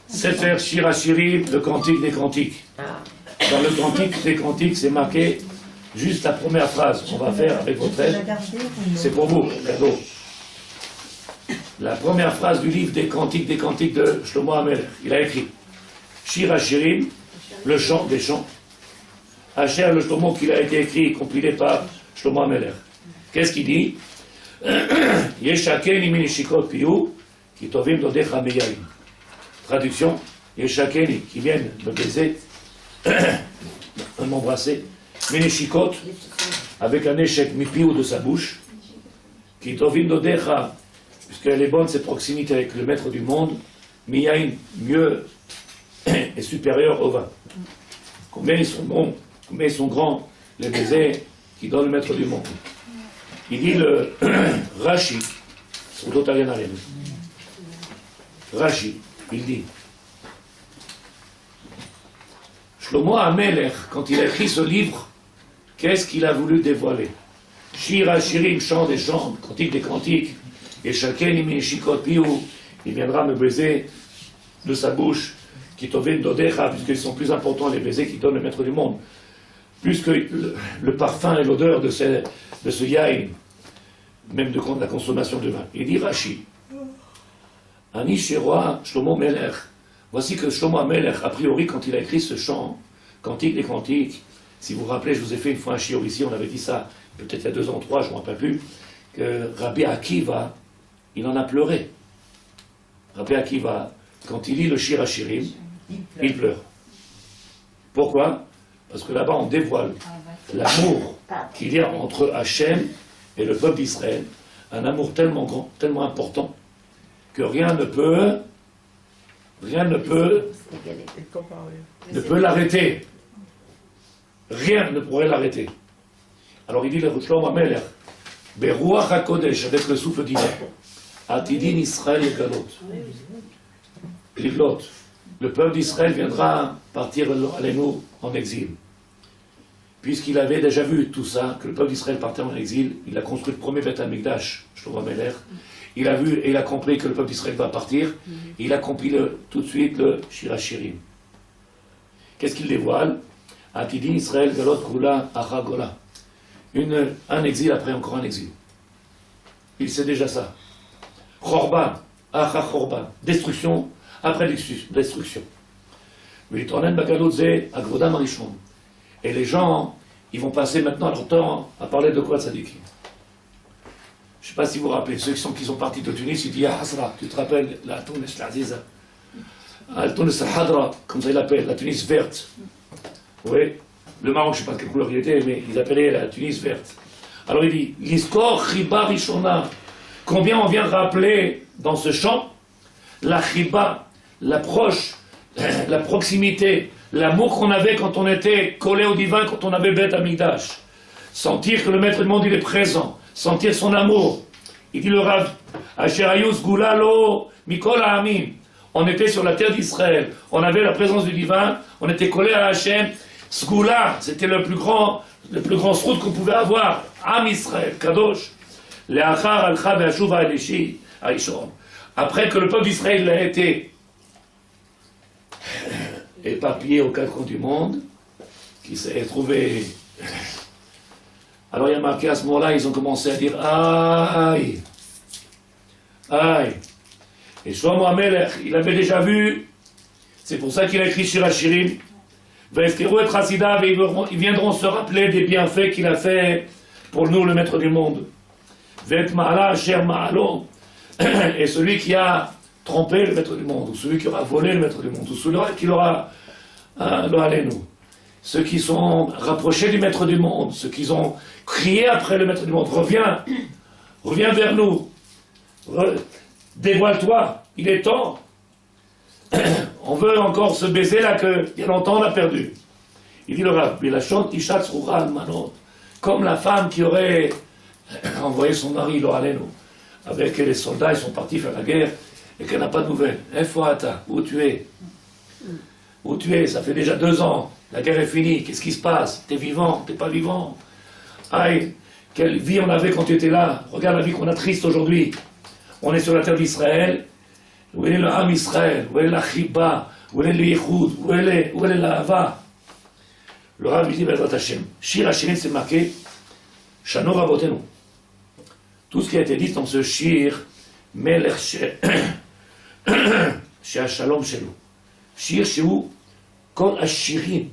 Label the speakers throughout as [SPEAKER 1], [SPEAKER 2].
[SPEAKER 1] Sefer Shir HaShirim, le cantique des cantiques. Dans le cantique des cantiques, c'est marqué juste la première phrase. On va faire avec votre aide. C'est pour vous, cadeau. La première phrase du livre des cantiques de Shlomo HaMelech. Il a écrit Shir HaShirim, le chant des chants. Asher, le Shlomo qu'il a été écrit, compilé par Shlomo HaMelech. Qu'est-ce qu'il dit? Yeshakeni minishikot piyu, ki tovim dodecha meyaim. Traduction, Yeshakeni, qui viennent me baiser, m'embrasser, minishikot, avec un échec mipiou de sa bouche, ki tovim dodecha, puisqu'elle est bonne, cette proximité avec le maître du monde, miyaim, mieux et supérieur au vin. Combien ils sont bons, combien ils sont grands, les baisers qui donnent le maître du monde. Il dit le Rashi, sur l'Otarianarem. Rashi, il dit Shlomo HaMelech, quand il a écrit ce livre, qu'est-ce qu'il a voulu dévoiler? Shir HaShirim, chant des chants, cantique des cantiques, et Shakeni minishikot piyu, il viendra me baiser de sa bouche, qui tovim dodecha, puisqu'ils sont plus importants les baisers qui donnent le maître du monde, plus que le parfum et l'odeur de ce yaïn, même de la consommation de vin. Il dit Rashi, Ani Sheroa Shlomo Melech, voici que Shlomo HaMelech, a priori, quand il a écrit ce chant, cantique des cantiques, si vous vous rappelez, je vous ai fait une fois un shiur ici, on avait dit ça, peut-être il y a 2 ans, 3, je ne me rappelle plus, que Rabbi Akiva, il en a pleuré. Rabbi Akiva, quand il lit le Shir HaShirim, il pleure. Pourquoi? Parce que là-bas, on dévoile l'amour qu'il y a entre Hachem et le peuple d'Israël, un amour tellement grand, tellement important, que rien ne peut l'arrêter. Rien ne pourrait l'arrêter. Alors il dit le Shlomo HaMelech, Beruach HaKodesh, avec le souffle divin, Atidin Israël et Galot. Livlot. Le peuple d'Israël viendra partir Alenu en exil. Puisqu'il avait déjà vu tout ça, que le peuple d'Israël partait en exil, il a construit le premier Beth HaMikdash, Shlomo HaMelech. Il a vu et il a compris que le peuple d'Israël va partir. Il a compris tout de suite le Shir HaShirim. Qu'est-ce qu'il dévoile? Atidin Israël Galot Kula Achagola. Un exil après encore un exil. Il sait déjà ça. Chorban, Acha Chorban. Destruction après destruction. Et les gens, ils vont passer maintenant leur temps à parler de quoi, tzadikim? Je ne sais pas si vous vous rappelez, ceux qui sont partis de Tunis, ils disent Ya Hasra, tu te rappelles la Tunis l'Aziza, la Tunis al-Hadra, comme ça ils l'appellent, la Tunis verte. Oui, le Maroc, je ne sais pas de quelle couleur il était, mais ils appelaient la Tunis verte. Alors il dit L'Iskor Chiba Rishona, combien on vient rappeler dans ce chant la Chiba, l'approche, la proximité, l'amour qu'on avait quand on était collé au divin, quand on avait Beth HaMikdash. Sentir que le maître du monde il est présent, sentir son amour. Il dit le Rav, Asher Ayus Gulalo Mikol Ha'amim. On était sur la terre d'Israël, on avait la présence du divin, on était collé à Hachem. Sgula, c'était le plus grand srout qu'on pouvait avoir. Am Israël, Kadosh. Le'achar alcha be'ashuva elishi aishon. Après que le peuple d'Israël a été éparpillé aux 4 coins du monde, qui s'est trouvé. Alors il y a marqué à ce moment-là, ils ont commencé à dire aïe, aïe. Et Shlomo HaMelech, il avait déjà vu, c'est pour ça qu'il a écrit Shir HaShirim, V'efkeru et Chassidav, et ils viendront se rappeler des bienfaits qu'il a fait pour nous, le maître du monde. V'et Ma'ala Asher Ma'alo, et celui qui a trompé le maître du monde, ou celui qui aura volé le maître du monde, ou celui qui l'aura nous. Ceux qui sont rapprochés du maître du monde, ceux qui ont crié après le maître du monde, reviens vers nous, dévoile-toi, il est temps. On veut encore se baiser là que il y a longtemps on a perdu. Il dit le Rav, comme la femme qui aurait envoyé son mari Lohalenu, avec les soldats, ils sont partis faire la guerre, et qu'elle n'a pas de nouvelles. Efoata, où tu es? Où tu es? Ça fait déjà 2 ans, la guerre est finie, qu'est-ce qui se passe? T'es vivant, t'es pas vivant? Aïe, quelle vie on avait quand tu étais là. Regarde la vie qu'on a triste aujourd'hui. On est sur la terre d'Israël, où est le Ham Israël, où est la Chiba, où est le Yichud, où est l'Ahava. Le Rav dit, Bezrat Hashem, Shir Hashirim, c'est marqué, Shano Rabotenu. Tout ce qui a été dit dans ce Shir, Melech Sheh Shalom Shelo. Shir, chez où, Kol Hashirim,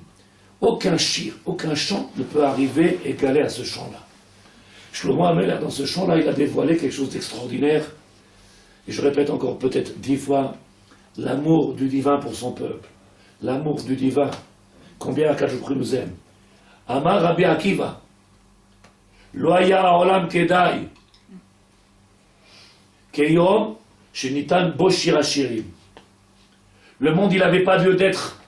[SPEAKER 1] aucun shir, aucun chant ne peut arriver égaler à ce chant-là. Shlomo HaMelech, dans ce chant-là, il a dévoilé quelque chose d'extraordinaire. Et je répète encore peut-être 10 fois, l'amour du divin pour son peuple. L'amour du divin. Combien Akadosh Baruch Hu nous aime. Amar Rabbi Akiva. Lo haya ha'olam kedai. Keyom shenitan bo shir hashirim. Le monde, il n'avait pas lieu d'être.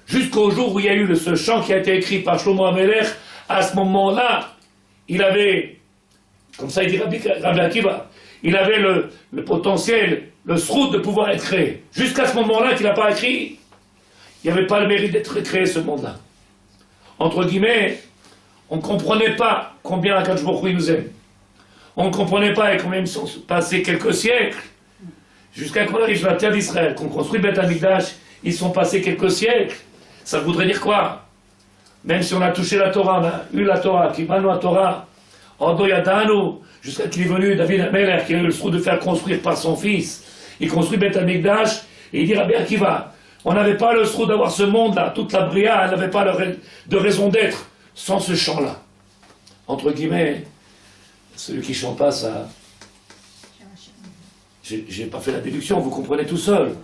[SPEAKER 1] Jusqu'au jour où il y a eu ce chant qui a été écrit par Shlomo HaMelech, à ce moment-là, il avait, comme ça il dit Rabbi Akiva, il avait le potentiel, le srout de pouvoir être créé. Jusqu'à ce moment-là qu'il n'a pas écrit, il n'y avait pas le mérite d'être créé ce monde-là. Entre guillemets, on ne comprenait pas combien Akadosh Baruch Hu nous aime. On ne comprenait pas et combien ils sont passés quelques siècles, jusqu'à qu'on arrive sur la terre d'Israël, qu'on construit Beth Amikdash, ils sont passés quelques siècles. Ça voudrait dire quoi? Même si on a touché la Torah, on a eu la Torah, Kibanu la Torah, Odo Yadanu, jusqu'à qu'il est venu David HaMelech, qui a eu le soin de faire construire par son fils. Il construit Beth Amikdash, et il dit Rabbi Akiva, on n'avait pas le soin d'avoir ce monde-là, toute la Bria, elle n'avait pas de raison d'être sans ce chant-là. Entre guillemets, celui qui chante pas, ça. J'ai pas fait la déduction, vous comprenez tout seul.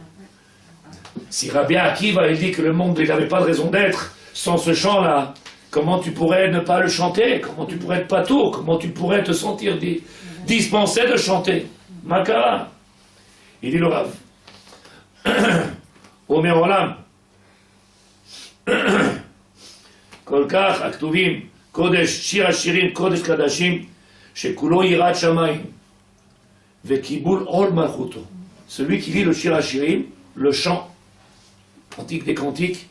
[SPEAKER 1] Si Rabbi Akiva, il dit que le monde n'avait pas de raison d'être sans ce chant-là, comment tu pourrais ne pas le chanter? Comment tu pourrais être patour? Comment tu pourrais te sentir dispensé de chanter? Makara. Il dit le Rav. Omer Olam. Kolkach, Aktuvim, Kodesh, Shir Hashirim, Kodesh Kadashim, Shekulo Yirat Shamayim, Vekibul Ol Malchuto. Celui qui lit le Shir Hashirim, le chant, Cantique des Cantiques,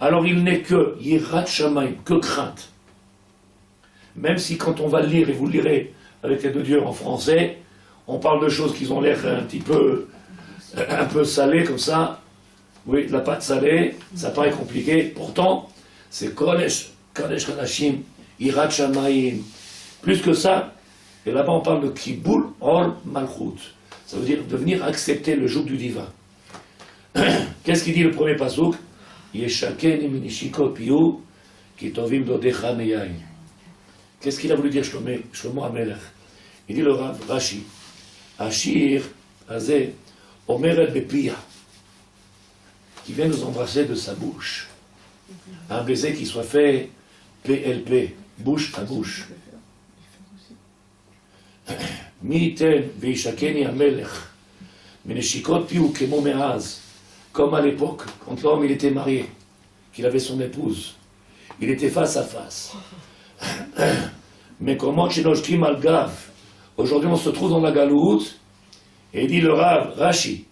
[SPEAKER 1] alors il n'est que Yirat Shamayim, que crainte. Même si quand on va le lire, et vous le lirez avec les deux dieux en français, on parle de choses qui ont l'air un peu salées comme ça. Oui, de la pâte salée, ça paraît compliqué. Pourtant, c'est Kodesh, Kodesh Kadashim, Yirat Shamayim. Plus que ça, et là-bas on parle de Kibul Ol Malchut. Ça veut dire de venir accepter le joug du divin. Qu'est-ce qu'il dit le premier pasouk? Yeshaken minishiko piu kitovim dodecha meyayin. Qu'est-ce qu'il a voulu dire Shlomo HaMelech? Il dit le Rav Rashi, Ashir Azeh Omeret Bepiya, qui vient nous embrasser de sa bouche. Un baiser qui soit fait PLP, bouche à bouche. Miten veishakeni HaMelech minishikot piu kemo meaz. Comme à l'époque, quand l'homme il était marié, qu'il avait son épouse, il était face à face. Mais comment Chinoshkim al-Gav, aujourd'hui on se trouve dans la galoute, et il dit le Rav, Rashi,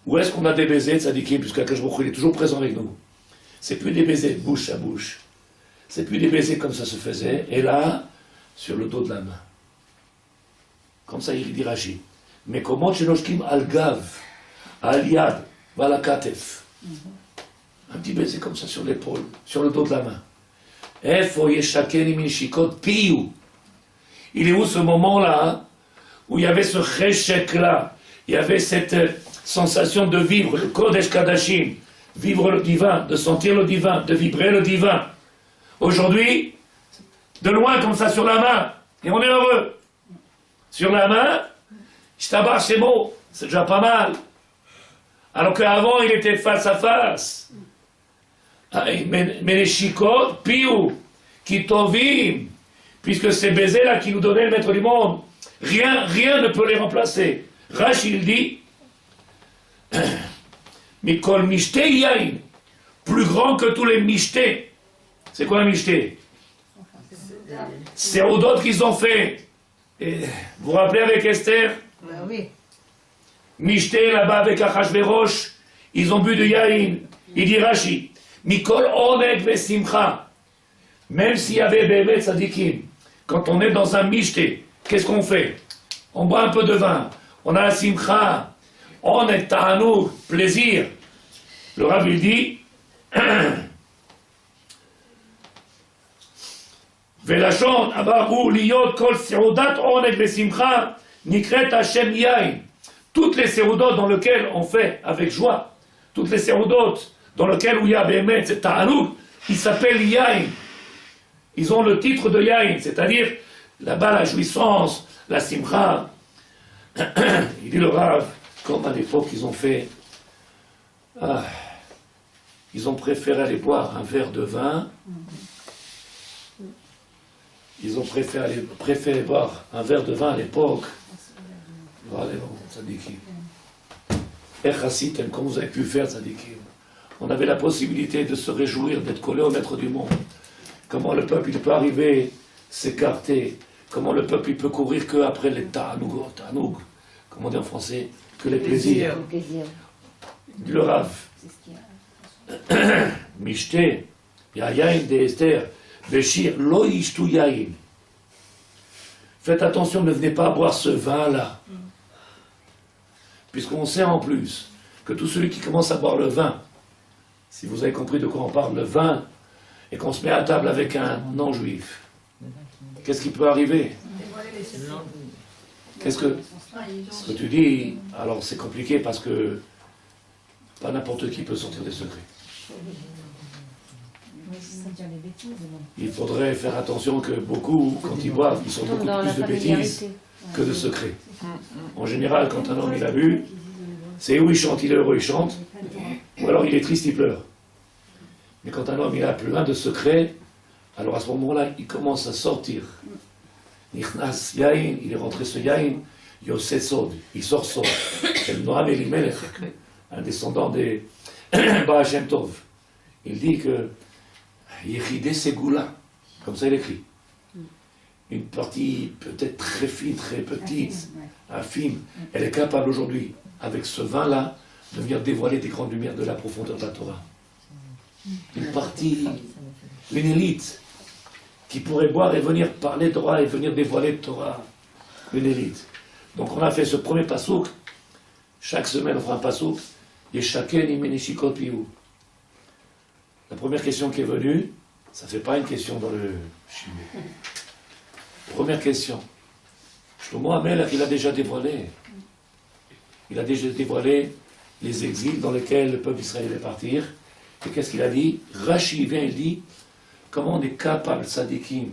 [SPEAKER 1] où est-ce qu'on a des baisers, tzadikim, puisque Akadosh Baruch Hu il est toujours présent avec nous. C'est plus des baisers bouche à bouche, c'est plus des baisers comme ça se faisait, et là, sur le dos de la main. Comme ça il dit Rashi. Mais comment Chinoshkim al-Gav, al-Yad, Vala Katef. Un petit baiser comme ça sur l'épaule, sur le dos de la main. Efo yeshakeni minishikot piyu. Il est où ce moment-là, où il y avait ce cheshek-là, il y avait cette sensation de vivre, le Kodesh Kadashim, vivre le divin, de sentir le divin, de vibrer le divin. Aujourd'hui, de loin comme ça sur la main, et on est heureux. Sur la main, Shtabar Shemo, c'est déjà pas mal. Alors qu'avant, il était face à face. Mais les chicots, piou, qui tovim, puisque ces baisers-là qui nous donnaient le maître du monde, rien ne peut les remplacer. Rashi, il dit, Mikol mishte yain, plus grand que tous les mishté. C'est quoi un mishté? C'est aux d'autres qu'ils ont fait. Et vous vous rappelez avec Esther?
[SPEAKER 2] Oui.
[SPEAKER 1] Mishté là-bas avec Achashverosh, ils ont bu de yain. Il dit Rashi, Mikol oneg vesimcha. Même s'il y avait Bémet Sadikim, quand on est dans un mishté, qu'est-ce qu'on fait? On boit un peu de vin, on a la simcha, On est à nous, plaisir. Le Rav lui dit, Velachon, abaru, liyot, kol, seudat, oneg, besimcha, nikret, Hashem, yain. Toutes les séroudotes dans lesquelles on fait avec joie, toutes les séroudotes dans lesquelles où il y a Béhémet, c'est ta'anouk, ils s'appellent yain. Ils ont le titre de yain, c'est-à-dire là-bas la jouissance, la simcha. Il dit le Rav, comme à l'époque ils ont fait, ils ont préféré aller boire un verre de vin, ils ont préféré boire un verre de vin à l'époque. Comme vous avez pu faire, tzadikim. On avait la possibilité de se réjouir, d'être collé au maître du monde. Comment le peuple il peut arriver, s'écarter, comment le peuple il peut courir que après les ta'anoug, comme on dit en français, que les plaisirs. Dit le Rav. Mishte, yayin de Esther, Béchir, lo yishtu yayin. Faites attention, ne venez pas boire ce vin-là. Puisqu'on sait en plus que tout celui qui commence à boire le vin, si vous avez compris de quoi on parle, le vin, et qu'on se met à table avec un non-juif, qu'est-ce qui peut arriver? Qu'est-ce que tu dis? Alors c'est compliqué parce que pas n'importe qui peut sortir des secrets. Il faudrait faire attention que beaucoup, quand ils boivent, ils sortent beaucoup plus de bêtises que de secrets. En général, quand un homme il a bu, c'est où il chante, il est heureux, il chante, ou alors il est triste, il pleure. Mais quand un homme il a plein de secrets, alors à ce moment-là, il commence à sortir. Nichnas yain, il est rentré ce yain, Yosef Sod, il sort Sod. C'est le Noam Elimelech, un descendant des Baal Shem Tov. Il dit que Yechideh Segula, comme ça il écrit. Une partie peut-être très fine, très petite, infime, elle est capable aujourd'hui, avec ce vin-là, de venir dévoiler des grandes lumières de la profondeur de la Torah. Une partie, une élite, qui pourrait boire et venir parler de Torah et venir dévoiler de Torah. Une élite. Donc on a fait ce premier pasouk, chaque semaine on fera un pasouk, et chacun y met nishikot piou. La première question qui est venue, ça ne fait pas une question dans le chimie. Première question. Shlomo HaMelech, il a déjà dévoilé. Il a déjà dévoilé les exils dans lesquels le peuple israélien va partir. Et qu'est-ce qu'il a dit? Rashi vient, il dit, comment on est capable, tzadikim,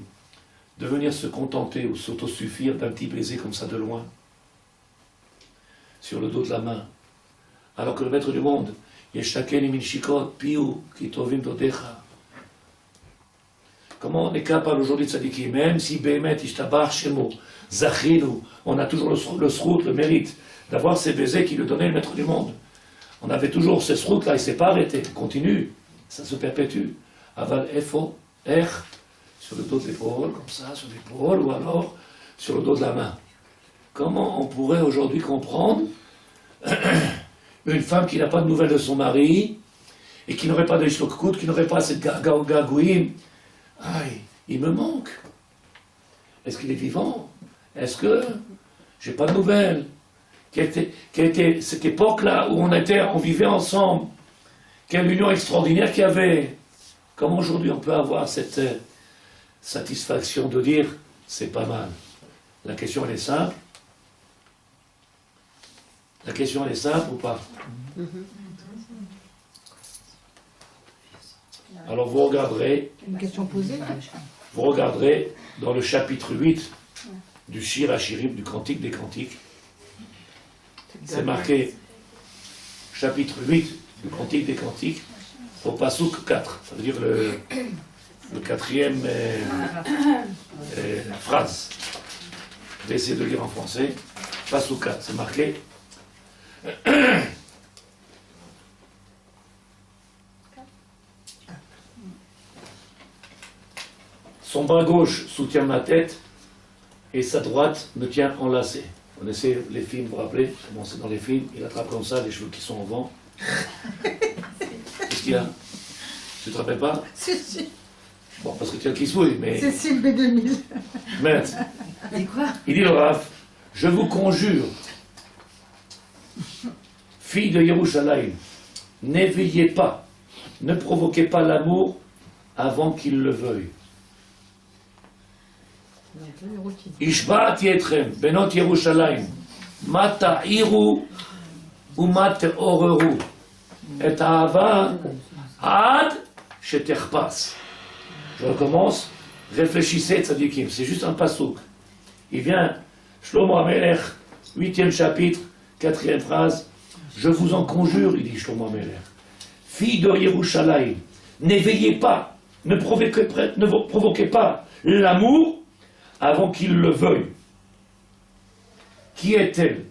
[SPEAKER 1] de venir se contenter ou s'autosuffire d'un petit baiser comme ça de loin, sur le dos de la main, alors que le maître du monde, Yeshaken min shikot, piou, kitovim dodecha. Comment on est capable aujourd'hui de tzadikim, même si Béhémet, Ishtabach, Shemo, Zachinu, on a toujours le srout, le mérite, d'avoir ces baisers qui lui donnait le maître du monde. On avait toujours ce srout-là, il ne s'est pas arrêté, il continue, ça se perpétue. Aval efo, sur le dos de l'épaule, comme ça, sur l'épaule, ou alors sur le dos de la main. Comment on pourrait aujourd'hui comprendre une femme qui n'a pas de nouvelles de son mari, et qui n'aurait pas de shlokkout, qui n'aurait pas cette gagouine? Aïe, il me manque. Est-ce qu'il est vivant? Est-ce que j'ai pas de nouvelles? Quelle était cette époque-là où on vivait ensemble? Quelle union extraordinaire qu'il y avait! Comment aujourd'hui on peut avoir cette satisfaction de dire c'est pas mal? La question elle est simple. La question elle est simple ou pas? Alors vous regarderez.
[SPEAKER 2] Une question posée.
[SPEAKER 1] Vous regarderez dans le chapitre 8 du Shir HaShirim, du Cantique des Cantiques. C'est marqué chapitre 8 du Cantique des Cantiques au Passouk 4. Ça veut dire le quatrième phrase. Je vais essayer de le lire en français. Passouk 4, c'est marqué. Son bras gauche soutient ma tête et sa droite me tient enlacé. Vous connaissez les films, vous vous rappelez? Bon, c'est dans les films, il attrape comme ça les cheveux qui sont au vent. Qu'est-ce qu'il y a? Tu te rappelles pas?
[SPEAKER 2] Si.
[SPEAKER 1] Bon, parce que tu as qui souille, mais...
[SPEAKER 2] Cécile B2000.
[SPEAKER 1] Merde.
[SPEAKER 2] Et quoi?
[SPEAKER 1] Il dit le Rav, je vous conjure fille de Yerushalayim, n'éveillez pas, ne provoquez pas l'amour avant qu'il le veuille. Ishbat yetrem, benot Yerushalayim, mata iru ou mata oreru, et ahava ad sheterpas. Je recommence, réfléchissez, tzadikim, c'est juste un pasouk. Il vient, Shlomo HaMelech, 8e chapitre, 4e phrase, je vous en conjure, il dit Shlomo HaMelech, fille de Yerushalayim, n'éveillez pas, ne provoquez pas l'amour avant qu'il le veuille. Qui est-elle?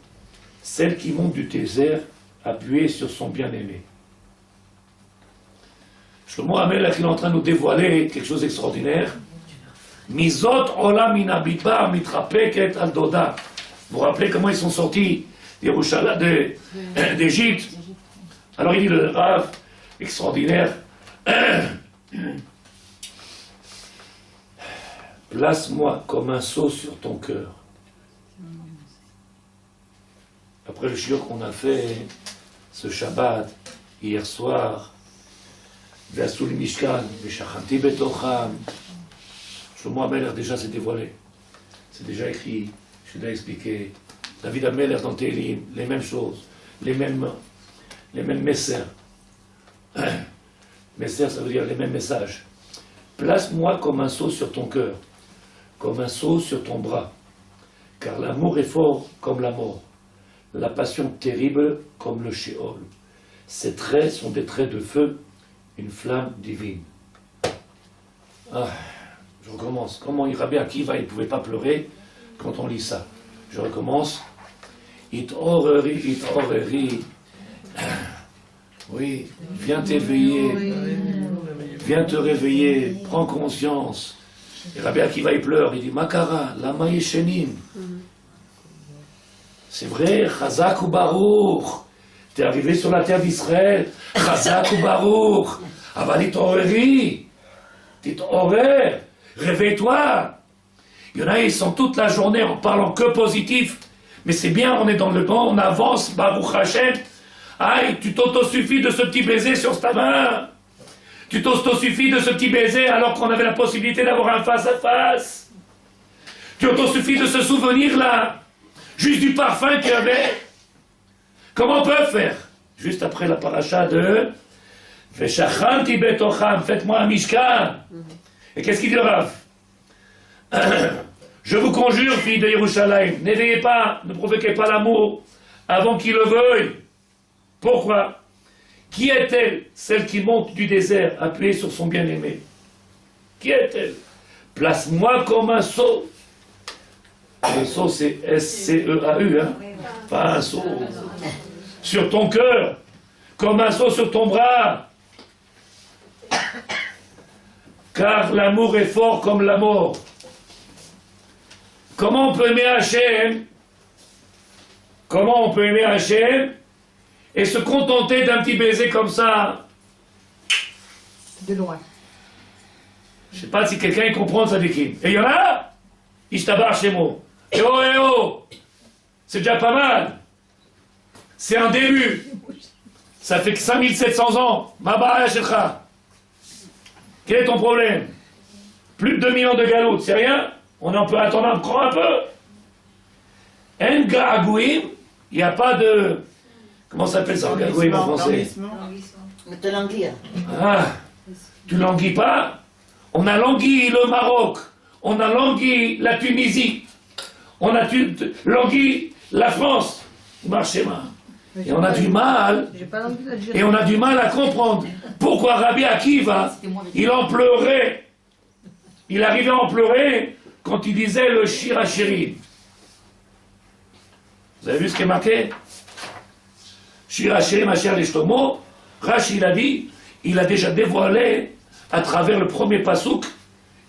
[SPEAKER 1] Celle qui monte du désert appuyée sur son bien-aimé. Shlomo HaMelech, il est en train de nous dévoiler quelque chose d'extraordinaire. Mizot olam min abidbar mitrapeket al doda. Vous vous rappelez comment ils sont sortis d'Égypte? Alors il dit le Rav, extraordinaire. Place-moi comme un sceau sur ton cœur. Après le shiur qu'on a fait ce Shabbat, hier soir, Vasul Mishkan, Veshachanti Betocham, Shlomo HaMelech déjà s'est dévoilé. C'est déjà écrit, je l'ai expliqué. David HaMelech dans Télim, les mêmes choses, les mêmes messers. Messer, ça veut dire les mêmes messages. Place-moi comme un sceau sur ton cœur, comme un sceau sur ton bras, car l'amour est fort comme la mort, la passion terrible comme le Sheol. Ses traits sont des traits de feu, une flamme divine. Ah, je recommence. Comment Rabbi Akiva, il ne pouvait pas pleurer quand on lit ça. Je recommence. It oreri. Oui, viens t'éveiller, viens te réveiller, prends conscience. Et Rabbi Akiva, il pleure, il dit Makara, lama yeshenim. C'est vrai, Chazak ou Baruch. T'es arrivé sur la terre d'Israël, Chazak ou Baruch. Aval t'oreri, t'oreri, réveille-toi. Il y en a, ils sont toute la journée en parlant que positif. Mais c'est bien, on est dans le banc, on avance, Baruch Hashem. Aïe, tu t'autosuffis de ce petit baiser sur ta main. Tu t'autosuffis de ce petit baiser alors qu'on avait la possibilité d'avoir un face à face. Tu t'autosuffis de ce souvenir-là. Juste du parfum qu'il y avait. Comment on peut faire? Juste après la paracha de Veshachanti betocham, faites-moi un mishkan. Et qu'est-ce qu'il dit le Rav? Je vous conjure, fille de Yerushalayim, n'éveillez pas, ne provoquez pas l'amour avant qu'il le veuille. Pourquoi? Qui est-elle, celle qui monte du désert, appuyée sur son bien-aimé? Qui est-elle? Place-moi comme un sceau. Le sceau, c'est S-C-E-A-U, hein? Pas un sceau. Sur ton cœur, comme un sceau sur ton bras. Car l'amour est fort comme la mort. Comment on peut aimer Hachem? Comment on peut aimer Hachem et se contenter d'un petit baiser comme ça?
[SPEAKER 2] De loin.
[SPEAKER 1] Je ne sais pas si quelqu'un comprend ça d'équipe. Et il y en a? Ishtabar chez moi. Eh oh, c'est déjà pas mal. C'est un début. Ça fait que 5700 ans. Mabara Shekha. Quel est ton problème? Plus de 2000 ans de galoute, c'est rien? On en peut attendre encore un peu. En gagouim, il n'y a pas de... Comment ça s'appelle ça en gagouim en français?
[SPEAKER 3] Te languir.
[SPEAKER 1] Ah, tu languis pas? On a langui le Maroc, on a langui la Tunisie, on a langui la France, Marchéma. Et on a du mal, et on a du mal à comprendre pourquoi Rabbi Akiva, il en pleurait. Il arrivait à en pleurer quand il disait le Shir HaShirim. Vous avez vu ce qui est marqué? Shir HaShirim, Asher les Shlomo. Rashi, il a dit, il a déjà dévoilé, à travers le premier pasouk,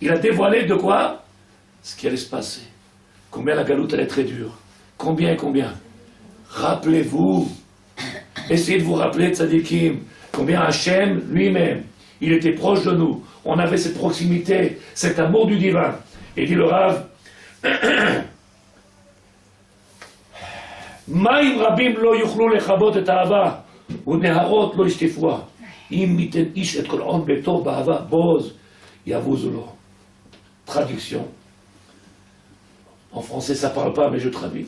[SPEAKER 1] il a dévoilé de quoi? Ce qui allait se passer. Combien la galoute allait être très dure. Combien? Rappelez-vous, essayez de vous rappeler de Tzadikim, combien Hachem lui-même, il était proche de nous. On avait cette proximité, cet amour du divin. Et dit le Rav, מים רבים לא יוכלו לכבות את האהבה, ונהרות לא ישטפוה. אם ייתן איש את כל עון ביתו באהבה, בוז יבוזו לו. Traduction. En français, ça parle pas, mais je traduis.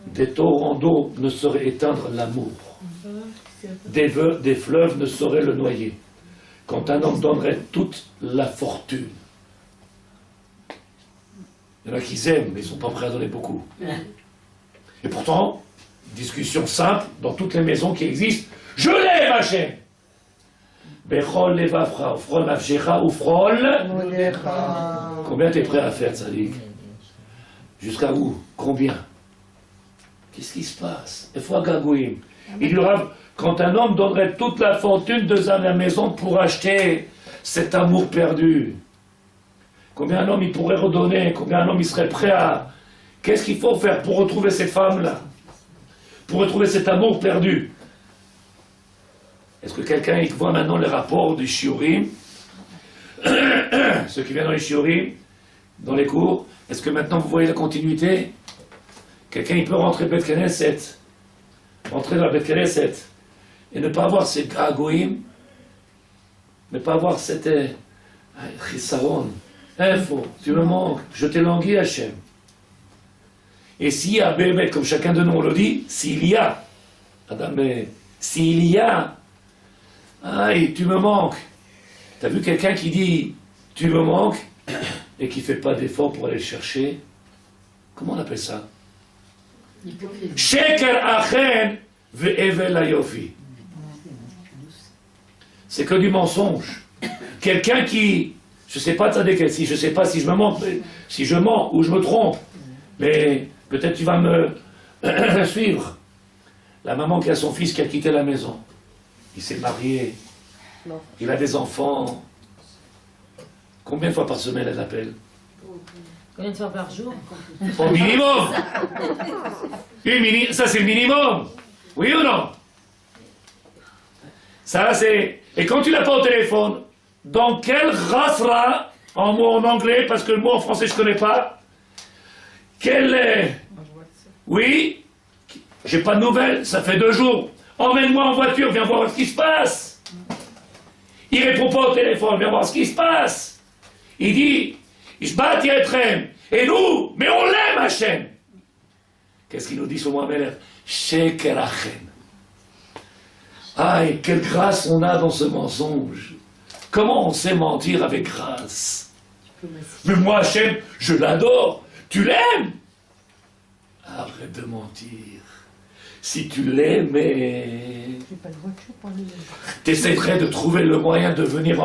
[SPEAKER 1] Des torrents d'eau ne sauraient éteindre l'amour. Des fleuves ne sauraient le noyer. Quand un homme donnerait toute la fortune. Il y en a qui aiment, mais ils ne sont pas prêts à donner beaucoup. Et pourtant, discussion simple dans toutes les maisons qui existent. Je l'aime, Hachem. Bechol levavcha, ufrol nafshecha, ufrol. Combien tu es prêt à faire, Tzadik? Jusqu'à où? Combien? Qu'est-ce qui se passe? Il faut un gagouim. Il dit, quand un homme donnerait toute la fortune de la maison pour acheter cet amour perdu, combien un homme il pourrait redonner? Combien un homme il serait prêt à... Qu'est-ce qu'il faut faire pour retrouver cette femme-là? Pour retrouver cet amour perdu? Est-ce que quelqu'un il voit maintenant les rapports du Shiurim? Ceux qui viennent dans les Shiurim, dans les cours, est-ce que maintenant vous voyez la continuité? Quelqu'un il peut rentrer Bet Knesset, rentrer dans la Bet Knesset, et ne pas avoir ces gagoïm, ne pas avoir cette chisaron. Info, tu me manques, je t'ai langui Hachem. Et s'il y a, bébé, comme chacun de nous on le dit, s'il y a, Adam, s'il y a, aïe, tu me manques. T'as vu quelqu'un qui dit, tu me manques, et qui ne fait pas d'effort pour aller le chercher? Comment on appelle ça? Sheker achen ve'evel ayofi. C'est que du mensonge. Quelqu'un qui, je ne sais pas, si je ne sais pas si je me mens, si je mens ou je me trompe, mais peut-être tu vas me suivre. La maman qui a son fils qui a quitté la maison, il s'est marié, il a des enfants. Combien de fois par semaine elle l'appelle?
[SPEAKER 4] Combien de fois par jour?
[SPEAKER 1] Au minimum. Ça c'est le minimum. Oui ou non? Ça c'est... Et quand tu l'as pas au téléphone, dans quel rafra, en mot en anglais, parce que le mot en français je connais pas, quel... Oui, j'ai pas de nouvelles, ça fait 2 jours. Emmène-moi en voiture, viens voir ce qui se passe. Il répond pas au téléphone, viens voir ce qui se passe. Il dit, je bats Etrem. Et nous, mais on l'aime Hachem. Qu'est-ce qu'il nous dit sur Mohamed? Sheker Hachem. Aïe, quelle grâce on a dans ce mensonge. Comment on sait mentir avec grâce? Mais moi Hachem, je l'adore. Tu l'aimes? Arrête de mentir. Si tu l'aimais, t'essaierais de trouver le moyen de venir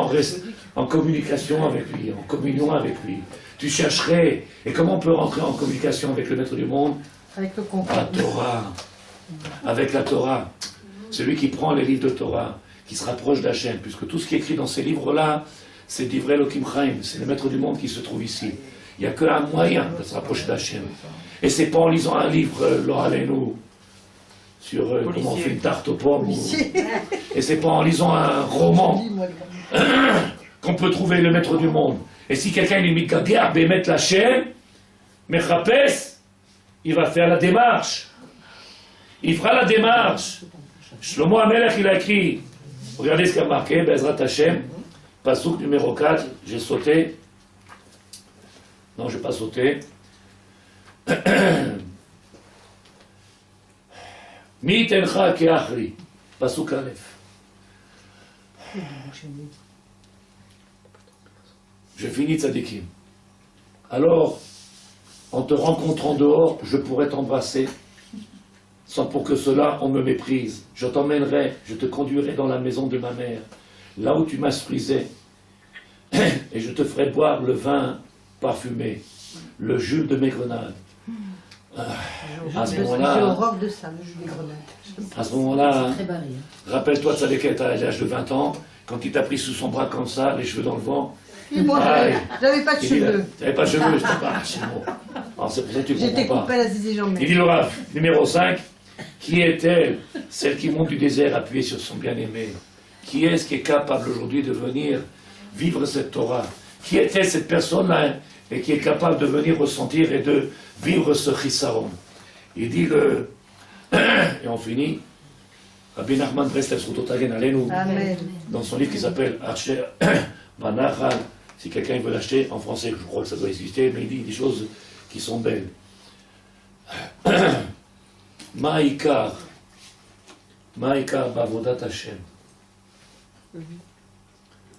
[SPEAKER 1] en communication avec lui, en communion avec lui. Tu chercherais. Et comment on peut rentrer en communication avec le Maître du monde?
[SPEAKER 2] Avec le
[SPEAKER 1] La
[SPEAKER 2] concours.
[SPEAKER 1] Torah. Avec la Torah. Celui qui prend les livres de Torah, qui se rapproche d'Hachem, puisque tout ce qui est écrit dans ces livres-là, c'est d'Ivrei Elohim Chaim, c'est le Maître du monde qui se trouve ici. Il n'y a qu'un moyen de se rapprocher d'Hachem. Et c'est pas en lisant un livre, L'Oralenu, sur comment on fait une tarte aux pommes. Et c'est pas en lisant un roman qu'on peut trouver le Maître du monde. Et si quelqu'un lui met Gagar, Bémet Lachem, Mechapes, il va faire la démarche. Il fera la démarche. Shlomo Amelech, il a écrit, regardez ce qu'il a marqué, Bezrat Hashem, Pasuk numéro 4, j'ai sauté. Non, j'ai pas sauté. Mi tencha keachri, Pasuk Aleph. Je finis Tzadikim. Alors, en te rencontrant dehors, je pourrais t'embrasser, sans pour que cela on me méprise. Je t'emmènerai, je te conduirai dans la maison de ma mère, là où tu m'instruisais, et je te ferai boire le vin parfumé, le jus de mes grenades. À ce moment-là,
[SPEAKER 2] J'ai horreur de ça, le jus des grenades.
[SPEAKER 1] à ce moment-là,
[SPEAKER 4] Très barré.
[SPEAKER 1] rappelle-toi de Tzaddik à l'âge de 20 ans, quand il t'a pris sous son bras comme ça, les cheveux dans le vent.
[SPEAKER 2] Et moi,
[SPEAKER 1] Aïe.
[SPEAKER 2] j'avais pas de
[SPEAKER 1] Il dit,
[SPEAKER 2] cheveux.
[SPEAKER 1] t'avais pas de cheveux, je te parle, c'est bon. Alors c'est pour ça que tu
[SPEAKER 2] J'étais
[SPEAKER 1] comprends
[SPEAKER 2] coupée
[SPEAKER 1] pas.
[SPEAKER 2] à la zizi
[SPEAKER 1] Il
[SPEAKER 2] jambée.
[SPEAKER 1] dit le Rav, numéro 5, qui est-elle, celle qui monte du désert appuyée sur son bien-aimé? Qui est-ce qui est capable aujourd'hui de venir vivre cette Torah? Qui est-elle cette personne-là et qui est capable de venir ressentir et de vivre ce chisaron? Il dit Et on finit. Rabbi Nachman Breslev Srutotagen Alenu,
[SPEAKER 2] Amen.
[SPEAKER 1] dans son livre qui s'appelle Archer Banachal, si quelqu'un veut l'acheter, en français, je crois que ça doit exister, mais il dit des choses qui sont belles. Ma'ikar Bavodat Hashem.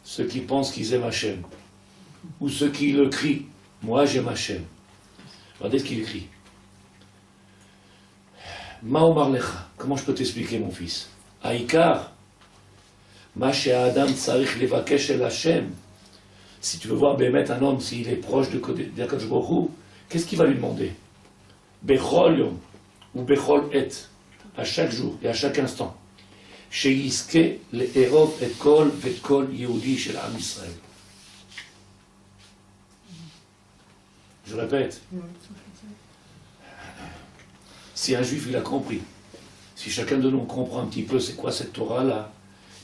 [SPEAKER 1] Ceux qui pensent qu'ils aiment Hashem, ou ceux qui le crient, moi j'aime Hashem. Regardez ce qu'il écrit. Ma'omar lecha, comment je peux t'expliquer mon fils? Aïkar, ma she'adam tsarich levakesh el Hashem. Si tu veux voir Bémet un homme, s'il est proche d'Akadosh Baruch Hu, qu'est-ce qu'il va lui demander? Bechol yom, ou bechol et, à chaque jour et à chaque instant. Sheyiske le'erov et kol vet kol yehudi shel Am Yisrael. Je répète. Si un juif il a compris, si chacun de nous comprend un petit peu c'est quoi cette Torah-là,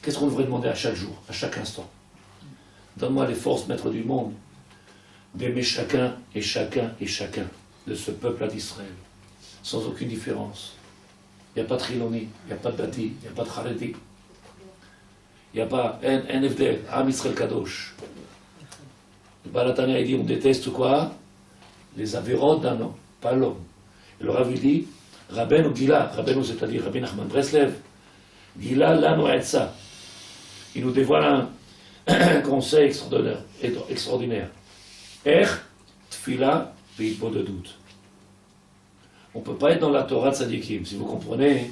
[SPEAKER 1] qu'est-ce qu'on devrait demander à chaque jour, à chaque instant? Donne-moi les forces, maître du monde, d'aimer chacun et chacun et chacun de ce peuple-là d'Israël, sans aucune différence. Il n'y a pas de Triloni, il n'y a pas de Dati, il n'y a pas de Haredi, il n'y a pas NFD, Am Yisrael Kadosh. Le Balatania il dit on déteste quoi? Les avérotes d'un homme, pas l'homme. Et le Rav il dit Rabbeinu Gila, Rabbeinu c'est-à-dire Rabbi Nachman Breslev, Gila lanu etza. Il nous dévoile un conseil extraordinaire. Tfila de doute. On ne peut pas être dans la Torah de Tzadikim, si vous comprenez.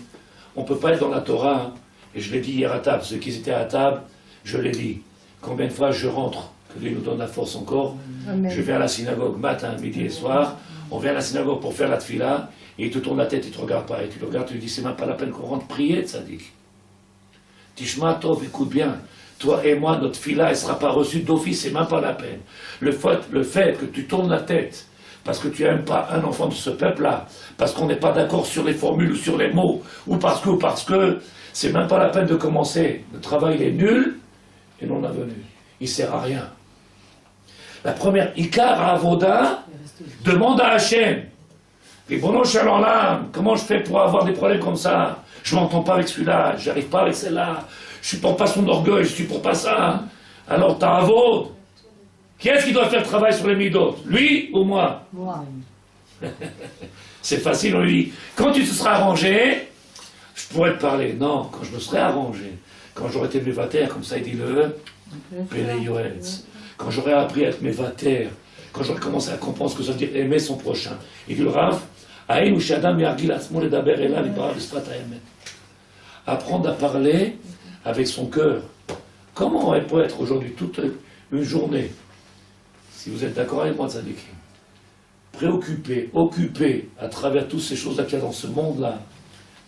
[SPEAKER 1] On ne peut pas être dans la Torah, et je l'ai dit hier à table, ceux qui étaient à table, je l'ai dit. Combien de fois je rentre, que Dieu nous donne la force encore,
[SPEAKER 2] Amen.
[SPEAKER 1] je viens à la synagogue matin, midi et soir, on vient à la synagogue pour faire la tfila, et il te tourne la tête, il ne te regarde pas, et tu le regardes, tu lui dis, c'est même pas la peine qu'on rentre prier, Tzadik. Tishma Tov, écoute bien, toi et moi, notre tfila, elle ne sera pas reçue d'office, c'est même pas la peine. Le fait que tu tournes la tête, parce que tu n'aimes pas un enfant de ce peuple-là, parce qu'on n'est pas d'accord sur les formules ou sur les mots, ou parce que, c'est même pas la peine de commencer. Le travail il est nul et non avenu. Il ne sert à rien. La première, Ikar Avoda, demande à Hachem. Ribono Shel Olam, comment je fais pour avoir des problèmes comme ça? Je ne m'entends pas avec celui-là, je n'arrive pas avec celle-là, je ne supporte pas son orgueil, je ne supporte pas ça. Alors t'as Avod. Qui est-ce qui doit faire le travail sur les midot? Lui ou moi?
[SPEAKER 2] Moi.
[SPEAKER 1] C'est facile, on lui dit, quand tu te seras arrangé, je pourrais te parler. Non, quand je me serai arrangé, quand j'aurai été mévater, comme ça il dit le Pele Yoetz, quand j'aurai appris à être mévater, quand j'aurai commencé à comprendre ce que ça veut dire aimer son prochain. Il dit le Rav, Aïn ou Shadam Yargil Atzmo Ledaber Ela Libara B'Sfat HaEmet. Apprendre à parler avec son cœur. Comment elle peut être aujourd'hui toute une journée, si vous êtes d'accord avec moi, Tzadikim, préoccupé, occupé à travers toutes ces choses-là qu'il y a dans ce monde-là,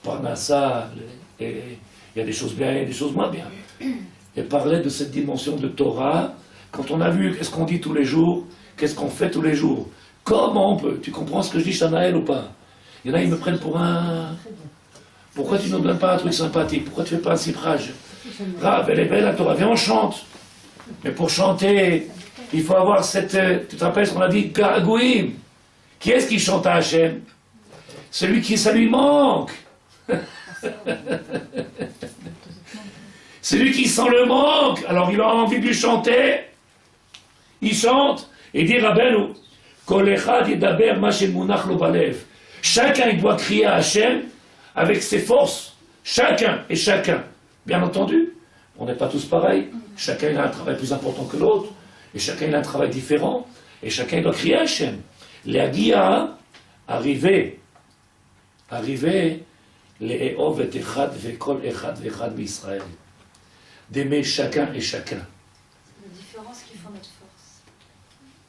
[SPEAKER 1] Parnassa, il y a des choses bien et des choses moins bien. Et parler de cette dimension de Torah, quand on a vu qu'est-ce qu'on dit tous les jours, qu'est-ce qu'on fait tous les jours, comment on peut, tu comprends ce que je dis, Shanaël, ou pas? Il y en a, ils me prennent pour un... Pourquoi tu ne nous donnes pas un truc sympathique? Pourquoi tu ne fais pas un cyprage? Rav, elle est belle la Torah, viens on chante. Mais pour chanter, il faut avoir cette... Tu te rappelles ce qu'on a dit? Garagouim. Qui est-ce qui chante à Hachem? Celui qui, ça lui manque. Celui qui sent le manque, alors il a envie de lui chanter, il chante, et dit Rabbeinu, Kol echad yedaber ma shemunach lo balev. Chacun il doit crier à Hachem avec ses forces, chacun et chacun. Bien entendu, on n'est pas tous pareils, chacun il a un travail plus important que l'autre, et chacun il a un travail différent, et chacun il doit crier à Hachem. L'agia, arriver, les Eov et Echad vekol Echad vechad d'Israël. D'aimer chacun et chacun.
[SPEAKER 5] C'est nos différences qui font notre force.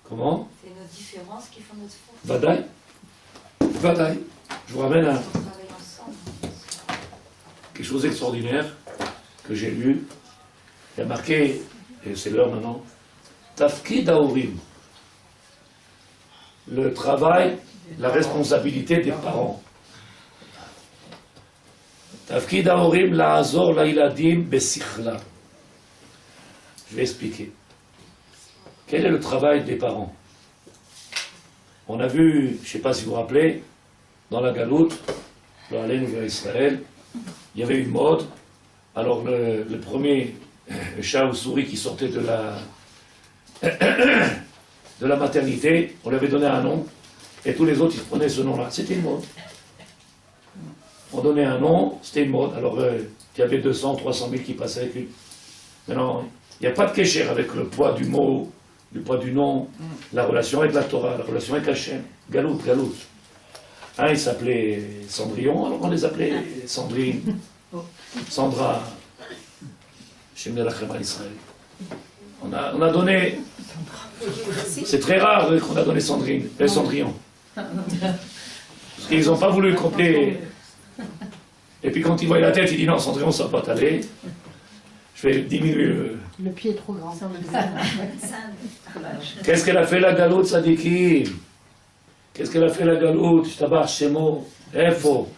[SPEAKER 1] Comment?
[SPEAKER 5] C'est nos différences qui font notre force.
[SPEAKER 1] Vadaï. Vadaï. Je vous ramène à
[SPEAKER 5] On travaille ensemble.
[SPEAKER 1] quelque chose d'extraordinaire que j'ai lu. Il y a marqué, et c'est l'heure maintenant, Tafkid Haorim. Le travail, la responsabilité des parents. Tafkid Haorim la'azor la'iladim besichla. Je vais expliquer. Quel est le travail des parents? On a vu, je ne sais pas si vous vous rappelez, dans la Galoute, dans la Nouvelle Israël, il y avait une mode. Alors le premier chat ou souris qui sortait de la maternité, on lui avait donné un nom, et tous les autres, ils prenaient ce nom-là. C'était une mode. On donnait un nom, c'était une mode. Alors, il y avait 200, 300 000 qui passaient avec lui. Maintenant, il n'y a pas de kécher avec le poids du mot, le poids du nom, la relation avec la Torah, la relation avec Hachem. Galout. Un, il s'appelait Cendrillon, alors on les appelait Sandrine, Sandra, Shem Melachem à Israël. On a donné... C'est très rare qu'on a donné Cendrillon. Parce qu'ils n'ont pas voulu compter. Et puis quand il voit la tête, il dit non, Cendrillon, ça va pas t'aller. Je vais diminuer
[SPEAKER 2] Le pied est trop grand.
[SPEAKER 1] Qu'est-ce qu'elle a fait la galoute, Sadikim? Qu'est-ce qu'elle a fait la galoute? Je t'abarche ces mots. Info.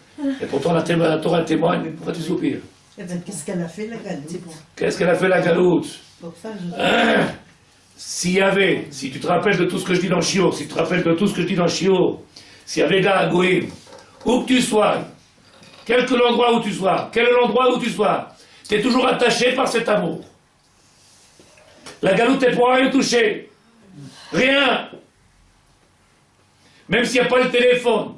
[SPEAKER 1] Et pourtant la Torah témoigne. Pourquoi tu soupires?
[SPEAKER 3] Qu'est-ce qu'elle a fait la galoute?
[SPEAKER 1] Qu'est-ce qu'elle a fait la galoute?
[SPEAKER 3] Pour ça, je...
[SPEAKER 1] S'il y avait, si tu te rappelles de tout ce que je dis dans Shio, si tu te rappelles de tout ce que je dis dans Shio, s'il y avait Ga'agoïm, où que tu sois, quel que l'endroit où tu sois, quel est l'endroit où tu sois, tu es toujours attaché par cet amour. La galoute est pour rien toucher. Rien. Même s'il n'y a pas le téléphone,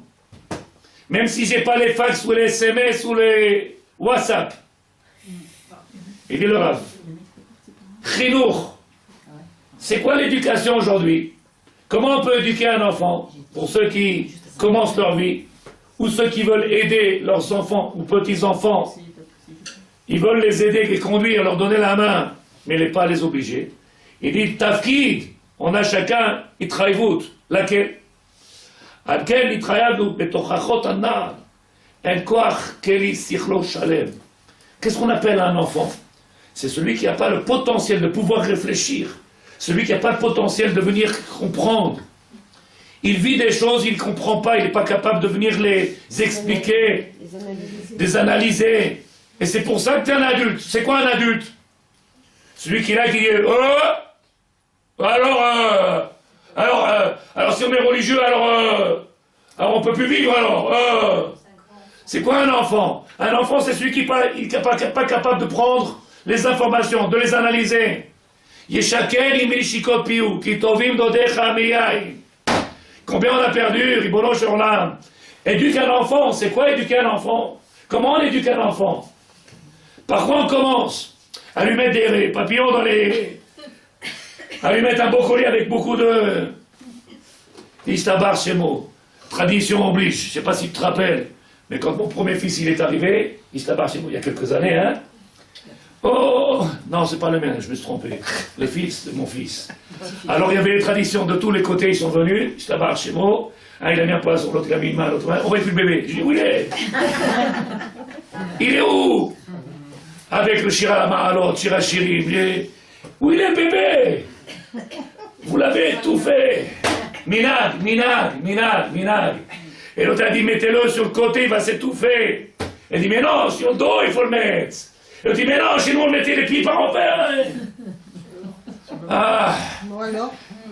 [SPEAKER 1] même si j'ai pas les fax ou les SMS ou les WhatsApp. Il dit le Rav. Chinour. C'est quoi l'éducation aujourd'hui? Comment on peut éduquer un enfant? Pour ceux qui commencent leur vie, ou ceux qui veulent aider leurs enfants ou petits-enfants, ils veulent les aider, les conduire, leur donner la main, mais ne pas les obliger. Il dit, Tafkid, on a chacun, Itraïvout, laquelle? Alken Itraïadou, Betochachot Anna, Un Koach Keli Sichlo Shalem. Qu'est-ce qu'on appelle un enfant? C'est celui qui n'a pas le potentiel de pouvoir réfléchir. Celui qui n'a pas le potentiel de venir comprendre. Il vit des choses, il ne comprend pas, il n'est pas capable de venir les expliquer, les analyser. Et c'est pour ça que tu es un adulte. C'est quoi un adulte? Celui qui est là, qui dit alors si on est religieux, alors on peut plus vivre, alors c'est quoi un enfant? Un enfant, c'est celui qui n'est pas capable de prendre les informations, de les analyser. Combien on a perdu, Ribono Shorlam? Éduquer un enfant, c'est quoi éduquer un enfant? Comment on éduque un enfant? Par quoi on commence? À lui mettre des papillons dans les... À lui mettre un beau collier avec beaucoup de... Istabar Shemo. Tradition oblige, je ne sais pas si tu te rappelles, mais quand mon premier fils il est arrivé, Istabar Shemo, il y a quelques années, hein? Oh, non, c'est pas le mien, je me suis trompé. Le fils de mon fils. Alors il y avait les traditions de tous les côtés, ils sont venus. Je t'abarre chez moi. Un, il a mis un poisson, l'autre il a mis une main, l'autre main. On va plus le bébé. Je dis, où il est? Il est où? Avec le Shira Ma'alot, Shira Shirim. Où il est le bébé? Vous l'avez tout fait. Minag. Et l'autre a dit, mettez-le sur le côté, il va s'étouffer. Elle dit, mais non, sur le dos, il faut le mettre. Elle dit, mais non, chez nous on mettait les pieds par en père. Ah,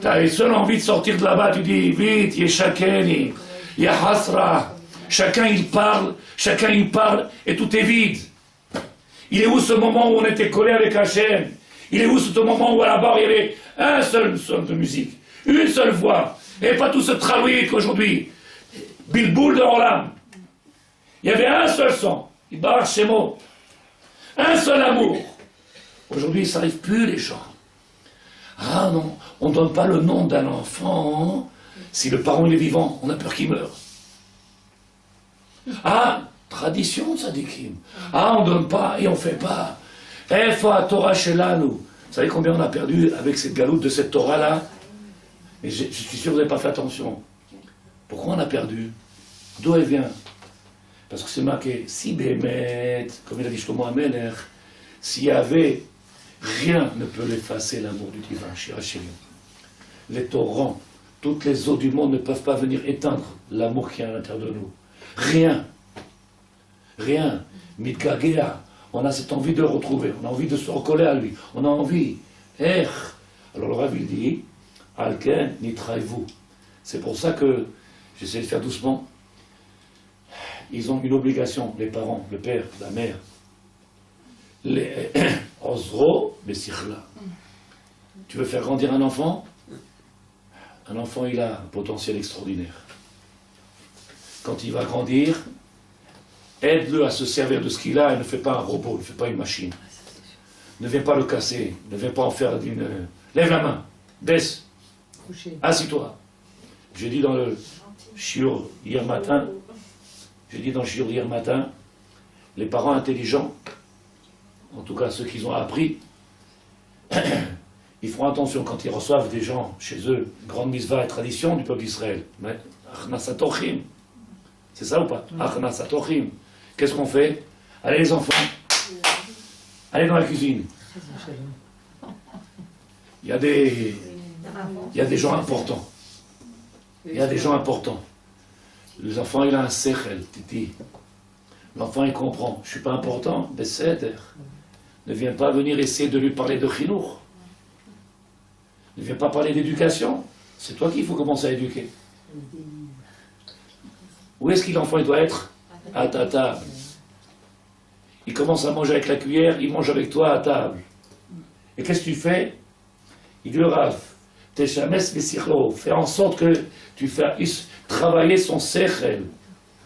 [SPEAKER 1] t'as une seule envie de sortir de là-bas, tu dis, vite, il y a Shakeni, il y a Hasra, chacun il parle, et tout est vide. Il est où ce moment où on était collé avec Hachem? Il est où ce moment où à la barre il y avait un seul son de musique, une seule voix, et pas tout ce tralouïc aujourd'hui, Bilboul de Rolam. Il y avait un seul son, il barre chez moi. Un seul amour. Aujourd'hui, ça n'arrive plus, les gens. Ah non, on ne donne pas le nom d'un enfant si le parent il est vivant, on a peur qu'il meure. Ah, tradition, Sadikim. Ah, on ne donne pas et on ne fait pas. Efa Torah Shelanu. Vous savez combien on a perdu avec cette galoute de cette Torah-là? Et je suis sûr que vous n'avez pas fait attention. Pourquoi on a perdu? D'où elle vient? Parce que c'est marqué, si Bémet, comme il a dit Shlomo Amelech, s'il y avait, rien ne peut effacer l'amour du divin, Shirachirim. Les torrents, toutes les eaux du monde ne peuvent pas venir éteindre l'amour qui est à l'intérieur de nous. Rien. Mitgagea, on a cette envie de le retrouver, on a envie de se recoller à lui, on a envie. Alors le Rav il dit, Alken nitraïvou. C'est pour ça que, j'essaie de faire doucement, ils ont une obligation, les parents, le père, la mère. Les Ozro, Besikhla. Tu veux faire grandir un enfant? Un enfant, il a un potentiel extraordinaire. Quand il va grandir, aide-le à se servir de ce qu'il a et ne fais pas un robot, ne fais pas une machine. Ne viens pas le casser, ne viens pas en faire d'une... Lève la main, baisse,
[SPEAKER 2] Coucher.
[SPEAKER 1] assis-toi. J'ai dit dans le shiur hier matin, les parents intelligents, en tout cas ceux qui ont appris, ils feront attention quand ils reçoivent des gens chez eux, grande mitzvah et tradition du peuple d'Israël. Mais Achnasatochim, c'est ça ou pas? Achnasatochim. Qu'est-ce qu'on fait? Allez les enfants, allez dans la cuisine. Il y a des gens importants. Il y a des gens importants. Les enfants, il a un sechel, titi. L'enfant, il comprend. Je ne suis pas important, beseder. Ne viens pas venir essayer de lui parler de chinour. Ne viens pas parler d'éducation. C'est toi qu'il faut commencer à éduquer. Où est-ce que l'enfant doit être? À ta table. Il commence à manger avec la cuillère, il mange avec toi à table. Et qu'est-ce que tu fais? Il dit, Rav, Teshames Vesichlo, fais en sorte que tu fasses travailler son sechel.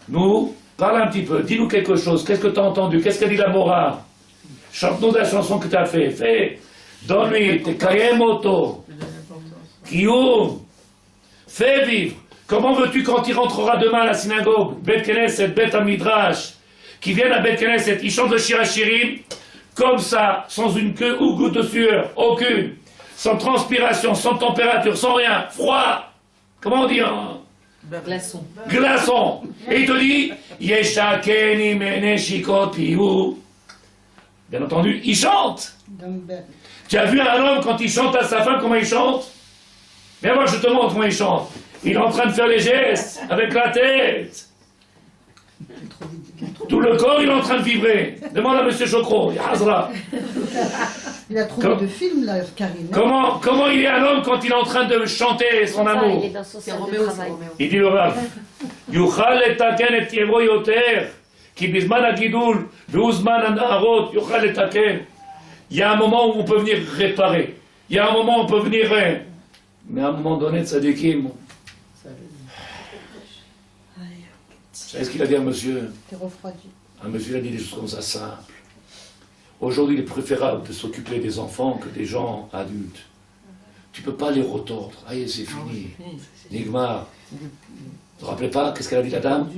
[SPEAKER 1] Nous, parle un petit peu, dis-nous quelque chose. Qu'est-ce que tu as entendu? Qu'est-ce qu'a dit la Mora? Chante-nous la chanson que tu as fait. Fais, donne-lui, te kayemoto, kiyum, fais vivre. Comment veux-tu quand il rentrera demain à la synagogue, Bet Knesset, Bet Amidrash, qui viennent à Bet Knesset, ils chantent le Shir HaShirim, comme ça, sans une queue ou goutte de sueur, aucune, sans transpiration, sans température, sans rien, froid, comment on dit hein?
[SPEAKER 4] Glaçon.
[SPEAKER 1] Glaçon. Et il te dit, Yeshakeni mene shikot piou. Bien entendu, il chante. Tu as vu un homme quand il chante à sa femme, comment il chante? Viens voir, je te montre comment il chante. Il est en train de faire les gestes avec la tête. Tout le corps, il est en train de vibrer. Demande à M. Chokro, Yazra.
[SPEAKER 2] Il a trouvé de films, là, Karim.
[SPEAKER 1] Comment il est un homme quand il est en train de chanter son amour?
[SPEAKER 5] Il est dans son
[SPEAKER 4] C'est
[SPEAKER 5] salle de
[SPEAKER 4] Roméo, c'est
[SPEAKER 5] travail.
[SPEAKER 4] Roméo.
[SPEAKER 1] Il dit le Rav, Yuchal etaken et yevro yoter, ki bizman hagidul, veuzman hanarot, yuchal etaken. Il y a un moment où on peut venir réparer. Il y a un moment où on peut venir... Mais à un moment donné, tzadikim... Vous savez ce qu'il a dit à monsieur?
[SPEAKER 2] T'es refroidi.
[SPEAKER 1] Un monsieur a dit des choses comme ça simples. Aujourd'hui, il est préférable de s'occuper des enfants que des gens adultes. Tu ne peux pas les retordre. Allez, c'est fini. Nigmar. Vous ne vous rappelez pas? Qu'est-ce qu'elle a dit, la dame?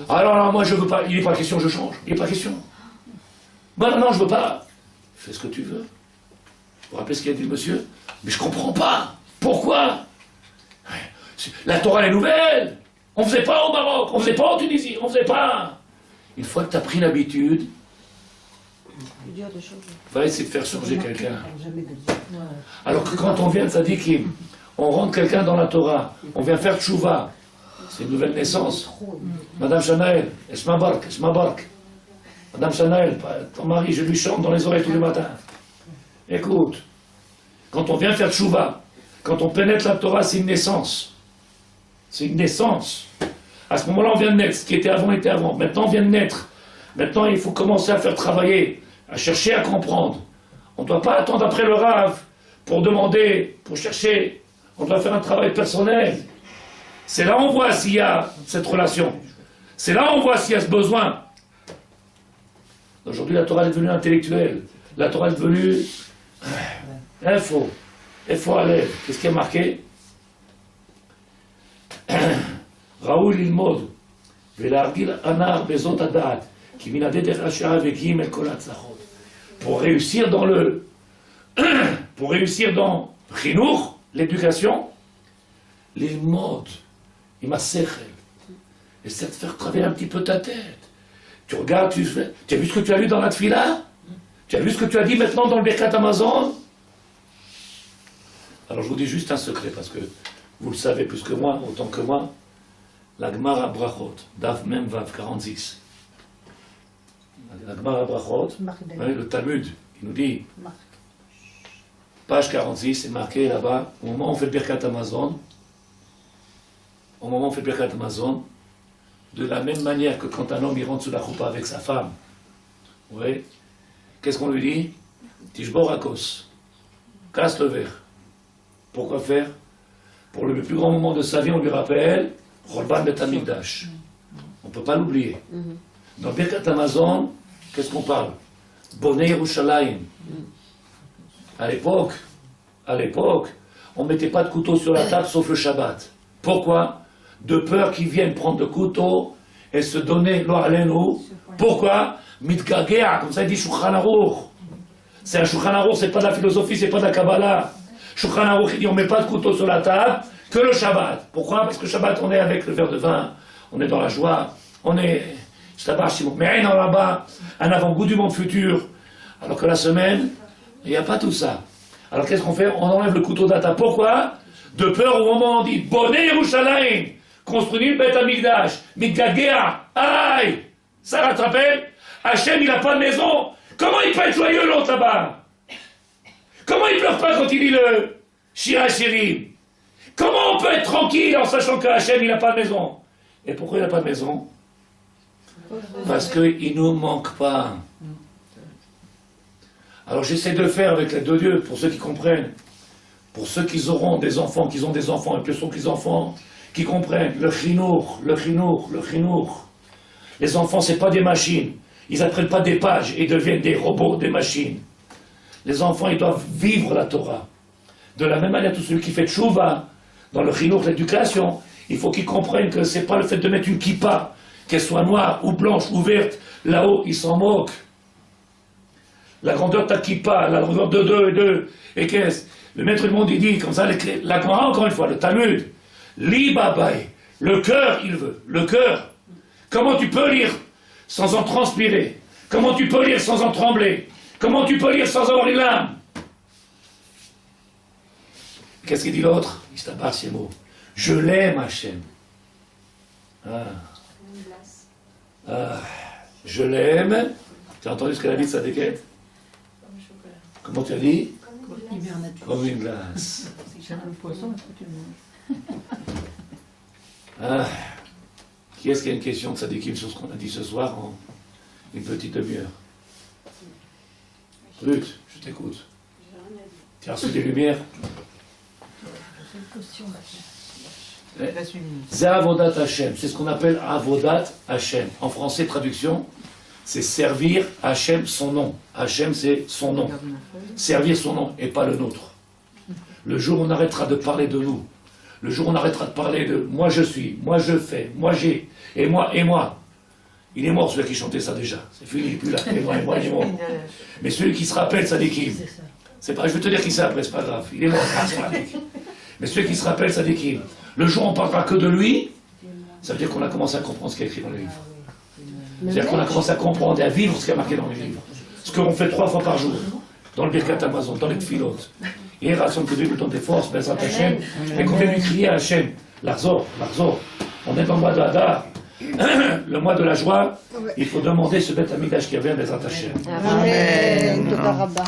[SPEAKER 1] Alors, non, moi, je veux pas. Il n'est pas question, je change. Il n'est pas question. Moi, non, je veux pas. Fais ce que tu veux. Vous vous rappelez ce qu'il a dit le monsieur? Mais je comprends pas. Pourquoi? La Torah elle est nouvelle. On ne faisait pas au Maroc, on ne faisait pas en Tunisie, on ne faisait pas. Une fois que tu as pris l'habitude, va essayer de faire changer quelqu'un. Alors que quand on vient de Tzadikim, on rentre quelqu'un dans la Torah, on vient faire tchouva, c'est une nouvelle naissance. Madame Chanaël, Esma Bark. Madame Chanaël, ton mari, je lui chante dans les oreilles tous les matins. Écoute, quand on vient faire tchouva, quand on pénètre la Torah, c'est une naissance. C'est une naissance. À ce moment-là, on vient de naître. Ce qui était avant, était avant. Maintenant, on vient de naître. Maintenant, il faut commencer à faire travailler, à chercher à comprendre. On ne doit pas attendre après le Rav pour demander, pour chercher. On doit faire un travail personnel. C'est là où on voit s'il y a cette relation. C'est là où on voit s'il y a ce besoin. Aujourd'hui, la Torah est devenue intellectuelle. La Torah est devenue... Info. Info à l'aide. Qu'est-ce qui est marqué? ראוי ללמוד ולהרגיל הנער בזאת הדעת כי מן הדרך השעה וגים אל כל ההצלחות. Pour réussir dans le pour réussir dans חינוך, l'éducation, ללמוד עם השכל, essaie de faire travailler un petit peu ta tête. Tu regardes, tu as vu ce que tu as lu dans la tfila? Tu as vu ce que tu as dit maintenant dans le Birkat Amazon? Alors je vous dis juste un secret parce que vous le savez plus que moi, autant que moi, la Gemara Brachot, Daf Mem Vav 46. La Gemara Brachot, le Talmud, il nous dit, page 46, c'est marqué là-bas, au moment où on fait le Birkat Amazon, De la même manière que quand un homme il rentre sous la choupa avec sa femme, ouais, qu'est-ce qu'on lui dit? Tishbor Akos, casse le verre. Pourquoi faire? Pour le plus grand moment de sa vie, on lui rappelle Chorban Bet Hamikdash. On ne peut pas l'oublier. Dans Birkat Hamazon, qu'est-ce qu'on parle? Bonnet Yerushalayim. À l'époque, on ne mettait pas de couteau sur la table sauf le Shabbat. Pourquoi? De peur qu'ils viennent prendre le couteau et se donner lo alenu. Pourquoi? Mitgagea, comme ça il dit Shulchan Aruch. C'est un Shulchan Aruch, c'est pas de la philosophie, c'est pas de la Kabbalah. Shulchan Aruch, il dit on ne met pas de couteau sur la table que le Shabbat. Pourquoi? Parce que le Shabbat, on est avec le verre de vin, on est dans la joie, on est... Mais rien en là-bas, un avant-goût du monde futur. Alors que la semaine, il n'y a pas tout ça. Alors qu'est-ce qu'on fait? On enlève le couteau d'Ata. Pourquoi? De peur au moment où on dit Bonnet Yerushalayim, construit le Beth Amikdash, Mitgagea, aïe! Ça te rappelle? Hachem, il n'a pas de maison. Comment il peut être joyeux l'autre là-bas? Comment il pleure pas quand il dit le Shira Shirim? Comment on peut être tranquille en sachant que Hachem, il n'a pas de maison? Et pourquoi il n'a pas de maison? Parce qu'il ne nous manque pas. Alors j'essaie de faire avec l'aide de Dieu, pour ceux qui comprennent, pour ceux qui auront des enfants, qui ont des enfants, et puis ceux qui ont enfants, qui comprennent, le chinour. Les enfants, c'est pas des machines. Ils n'apprennent pas des pages et deviennent des robots, des machines. Les enfants, ils doivent vivre la Torah. De la même manière, tout celui qui fait tchouva, dans le chinour, l'éducation, il faut qu'ils comprennent que c'est pas le fait de mettre une kippa, qu'elle soit noire ou blanche ou verte, là-haut, ils s'en moquent. La grandeur de ta kippa, la grandeur de 2 et 2, et qu'est-ce? Le maître du monde, il dit, comme ça, la Gemara, encore une fois, le Talmud, li babaï, le cœur, il veut, le cœur. Comment tu peux lire sans en transpirer? Comment tu peux lire sans en trembler? Comment tu peux lire sans avoir les larmes? Qu'est-ce qu'il dit l'autre? Il se tabasse ces mots. Je l'aime, Hachem. Je l'aime. Tu as entendu ce qu'elle a dit de sa déquête? Comment tu as dit? Comme une glace. Qui est-ce qui a une question de Sadikim sur ce qu'on a dit ce soir en une petite demi-heure? Ruth, je t'écoute. Tu as reçu des lumières? C'est Avodat Hashem, c'est ce qu'on appelle Avodat Hashem. En français, traduction, c'est servir Hashem son nom. Hashem, c'est son nom. Servir son nom et pas le nôtre. Le jour où on arrêtera de parler de nous, le jour où on arrêtera de parler de moi je suis, moi je fais, moi j'ai, et moi. Il est mort celui qui chantait ça déjà. C'est fini, il est plus là. Et moi, il est mort. Mais celui qui se rappelle, ça déquime. C'est pas, je vais te dire qui c'est après, c'est pas grave. Il est mort, c'est pas grave. Mais celui qui se rappelle, ça déquime. Le jour où on parlera que de lui, ça veut dire qu'on a commencé à comprendre ce qui est écrit dans les livres. C'est-à-dire qu'on a commencé à comprendre et à vivre ce qui est marqué dans les livres. Ce qu'on fait 3 fois par jour, dans le Birkat Hamazon, dans les Tfilotes. Et rassemble que Dieu nous donne des forces, Bezrat Hashem, et qu'on vient lui crier à Hashem, L'Arzor. On est dans le mois de Hadar, le mois de la joie. Il faut demander ce Beth Amikdash qui avait un Bezrat Hashem.
[SPEAKER 2] Amen. Toda Rabba.